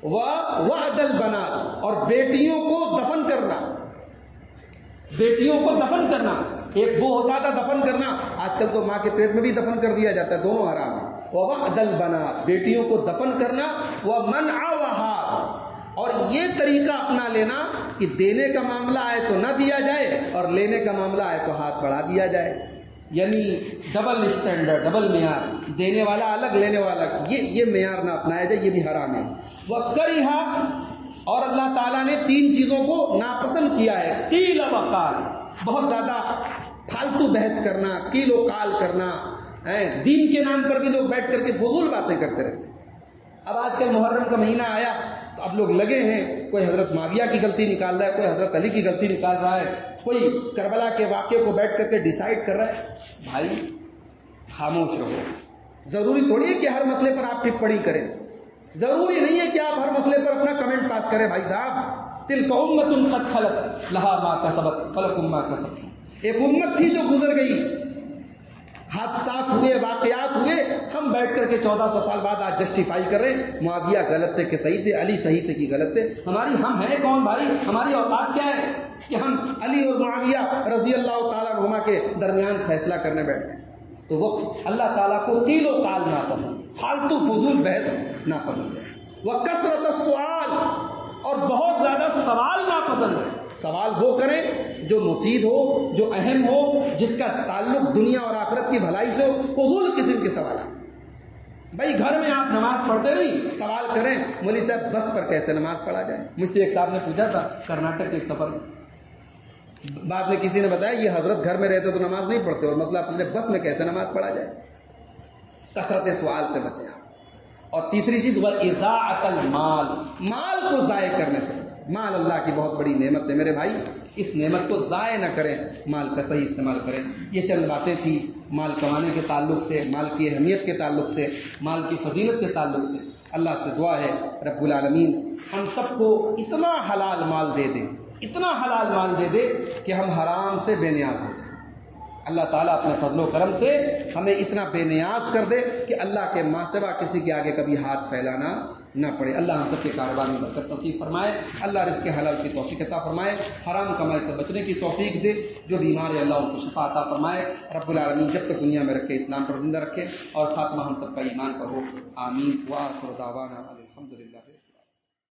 [SPEAKER 1] وعد البنات، اور بیٹیوں کو دفن کرنا، بیٹیوں کو دفن کرنا، ایک وہ ہوتا تھا دفن کرنا، آج کل تو ماں کے پیٹ میں بھی دفن کر دیا جاتا ہے، دونوں حرام ہے۔ وعد البنات، بیٹیوں کو دفن کرنا، ومنعها، اور یہ طریقہ اپنا لینا کہ دینے کا معاملہ آئے تو نہ دیا جائے، اور لینے کا معاملہ آئے تو ہاتھ بڑھا دیا جائے، یعنی ڈبل اسٹینڈرڈ، ڈبل معیار، دینے والا الگ لینے والا الگ، یہ معیار نہ اپنایا جائے، یہ بھی حرام ہے۔ وَكَرِهَ، اور اللہ تعالیٰ نے 3 چیزوں کو ناپسند کیا ہے، قیل وقال، بہت زیادہ فالتو بحث کرنا، قیل و قال کرنا، دین کے نام پر بھی لوگ بیٹھ کر کے فضول باتیں کرتے رہتے ہیں۔ اب آج کل محرم کا مہینہ آیا تو اب لوگ لگے ہیں، کوئی حضرت معاویہ کی غلطی نکال رہا ہے، کوئی حضرت علی کی غلطی نکال رہا ہے، کوئی کربلا کے واقعے کو بیٹھ کر کے ڈیسائیڈ کر رہا ہے۔ بھائی خاموش رہو، ضروری تھوڑی ہے کہ ہر مسئلے پر آپ ٹپڑی کریں، ضروری نہیں ہے کہ آپ ہر مسئلے پر اپنا کمنٹ پاس کریں۔ بھائی صاحب، تلک امۃ قد خلت لہا ما کسبت ولکم ما کسبتم، ایک امت تھی جو گزر گئی، حادثات ہوئے، واقعات ہوئے، ہم بیٹھ کر کے 1400 سال بعد آج جسٹیفائی کر رہے ہیں معاویہ غلط تھے کہ صحیح تھے، علی صحیح تھے کہ غلط تھے۔ ہم ہیں کون بھائی؟ ہماری اوقات کیا ہے کہ ہم علی اور معاویہ رضی اللہ تعالیٰ عنہما کے درمیان فیصلہ کرنے بیٹھ گئے؟ تو وہ اللہ تعالیٰ کو قیل و قال ناپسند، فالتو فضول بحث ناپسند ہے۔ وکثرت السؤال، اور بہت زیادہ سوال ناپسند ہے۔ سوال وہ کریں جو مفید ہو، جو اہم ہو، جس کا تعلق دنیا اور آخرت کی بھلائی سے ہو، فضول قسم کے سوالات۔ بھائی گھر میں آپ نماز پڑھتے نہیں، سوال کریں مولوی صاحب بس پر کیسے نماز پڑھا جائے؟ مجھ سے ایک صاحب نے پوچھا تھا کرناٹک کے ایک سفر میں، بعد میں کسی نے بتایا یہ حضرت گھر میں رہتے تو نماز نہیں پڑھتے، اور مسئلہ پوچھتے بس میں کیسے نماز پڑھا جائے؟ کثرت سوال سے بچیں آپ۔ اور تیسری چیز وہ اضاعت المال، مال کو ضائع کرنے سے بچیں۔ مال اللہ کی بہت بڑی نعمت ہے میرے بھائی، اس نعمت کو ضائع نہ کریں، مال کا صحیح استعمال کریں۔ یہ چند باتیں تھیں مال کمانے کے تعلق سے، مال کی اہمیت کے تعلق سے، مال کی فضیلت کے تعلق سے۔ اللہ سے دعا ہے رب العالمین ہم سب کو اتنا حلال مال دے دے، اتنا حلال مال دے دے کہ ہم حرام سے بے نیاز ہو جائیں۔ اللہ تعالیٰ اپنے فضل و کرم سے ہمیں اتنا بے نیاز کر دے کہ اللہ کے ماں سوا کسی کے آگے کبھی ہاتھ پھیلانا نہ پڑے۔ اللہ ہم سب کے کاروبار میں برکت نصیب فرمائے، اللہ رزق حلال کی توفیق عطا فرمائے، حرام کمائی سے بچنے کی توفیق دے، جو بیمار ہے اللہ ان کو شفا عطا فرمائے۔ رب العالمین جب تک دنیا میں رکھے اسلام پر زندہ رکھے اور خاتمہ ہم سب کا ایمان پر ہو، آمین۔ وآخر دعوانا الحمدللہ۔